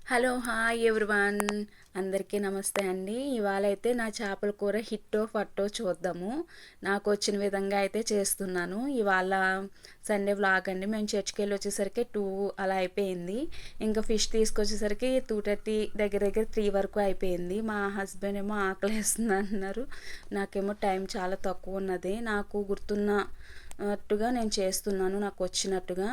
Hello hi everyone, అందరికీ నమస్తే అండి. ఇవాళ అయితే నా చేపల కూర హిట్టో ఫట్టో చూద్దాము. నాకు వచ్చిన విధంగా అయితే చేస్తున్నాను. ఇవాళ సండే వ్లాగ్ అండి. మేము చర్చ్కి వెళ్ళి వచ్చేసరికి 2 అలా అయిపోయింది. ఇంకా ఫిష్ తీసుకొచ్చేసరికి 2:30 దగ్గర దగ్గర 3 వరకు అయిపోయింది. మా హస్బెండ్ ఏమో ఆకలేస్తుంది అంటున్నారు. నాకేమో టైం చాలా తక్కువ ఉన్నది. నాకు గుర్తున్నట్టుగా నేను చేస్తున్నాను, నాకు వచ్చినట్టుగా.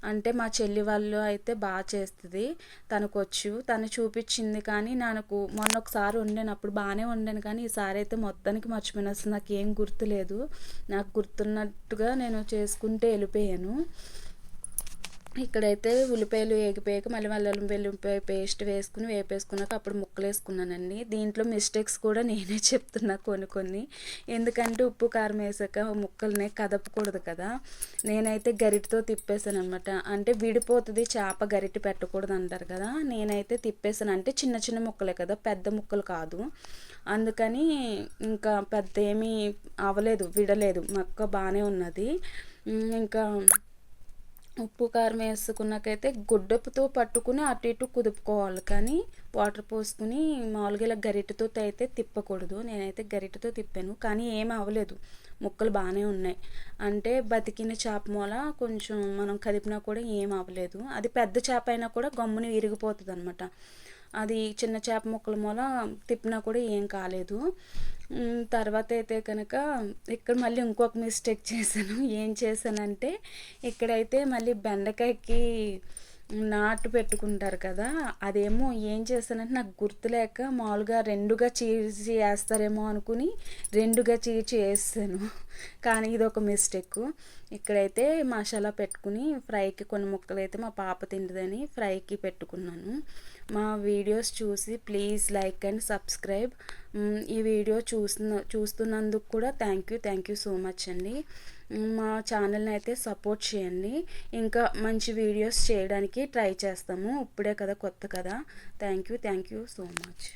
అంటే మా చెల్లి వాళ్ళు అయితే బాగా చేస్తుంది, తను చూపించింది. కానీ నాకు మొన్న ఒకసారి వండాను, అప్పుడు బాగానే వండాను. కానీ ఈసారి అయితే మొత్తానికి మర్చిపోయిన, అసలు నాకు ఏం గుర్తులేదు. నాకు గుర్తున్నట్టుగా నేను చేసుకుంటే వెళ్ళిపోయాను. ఇక్కడైతే ఉల్లిపాయలు ఏగిపోయాక మళ్ళీ అల్లం వెల్లుల్లిపాయ పేస్ట్ వేసుకుని వేపేసుకున్నాక అప్పుడు ముక్కలు వేసుకున్నానండి. దీంట్లో మిస్టేక్స్ కూడా నేనే చెప్తున్నా కొన్ని. ఎందుకంటే ఉప్పు కారం వేసాక ముక్కల్ని కదపకూడదు కదా. నేనైతే గరిటతో తిప్పేసాను అనమాట. అంటే విడిపోతుంది చేప, గరిటె పెట్టకూడదు అంటారు కదా. నేనైతే తిప్పేసాను. అంటే చిన్న చిన్న ముక్కలే కదా, పెద్ద ముక్కలు కాదు. అందుకని ఇంకా పెద్ద ఏమీ అవ్వలేదు, విడలేదు, మొక్క బాగానే ఉన్నది. ఇంకా ఉప్పు కారం వేసుకున్నాకైతే గుడ్డపుతో పట్టుకుని అటు ఇటు కుదుపుకోవాలి. కానీ వాటర్ పోసుకుని మామూలుగా ఇలా గరిటెతో అయితే తిప్పకూడదు. నేనైతే గరిటెతో తిప్పాను, కానీ ఏం అవ్వలేదు, ముక్కలు బాగానే ఉన్నాయి. అంటే బతికిన చేప మూల కొంచెం మనం కదిపినా కూడా ఏం అవ్వలేదు. అది పెద్ద చేప అయినా కూడా గమ్ముని విరిగిపోతుంది అనమాట. అది చిన్న చేప ముక్కల మూల తిప్పినా కూడా ఏం కాలేదు. తర్వాత అయితే కనుక ఇక్కడ మళ్ళీ ఇంకొక మిస్టేక్ చేశాను. ఏం చేశానంటే ఇక్కడైతే మళ్ళీ బెండకాయకి నాటు పెట్టుకుంటారు కదా, అదేమో ఏం చేశానంటే నాకు గుర్తులేక మామూలుగా రెండుగా చీల్చి వేస్తారేమో అనుకుని రెండుగా చీల్చి వేసాను. కానీ ఇది ఒక మిస్టేక్. ఇక్కడైతే మసాలా పెట్టుకుని ఫ్రైకి కొన్ని ముక్కలు అయితే మా పాప తింటుందని ఫ్రైకి పెట్టుకున్నాను. మా వీడియోస్ చూసి ప్లీజ్ లైక్ అండ్ సబ్స్క్రైబ్. ఈ వీడియో చూస్తున్నందుకు కూడా థ్యాంక్ యూ సో మచ్ అండి. మా ఛానల్ని అయితే సపోర్ట్ చేయండి. ఇంకా మంచి వీడియోస్ చేయడానికి ట్రై చేస్తాము. ఇప్పుడే కదా, కొత్త కదా. Thank you so much.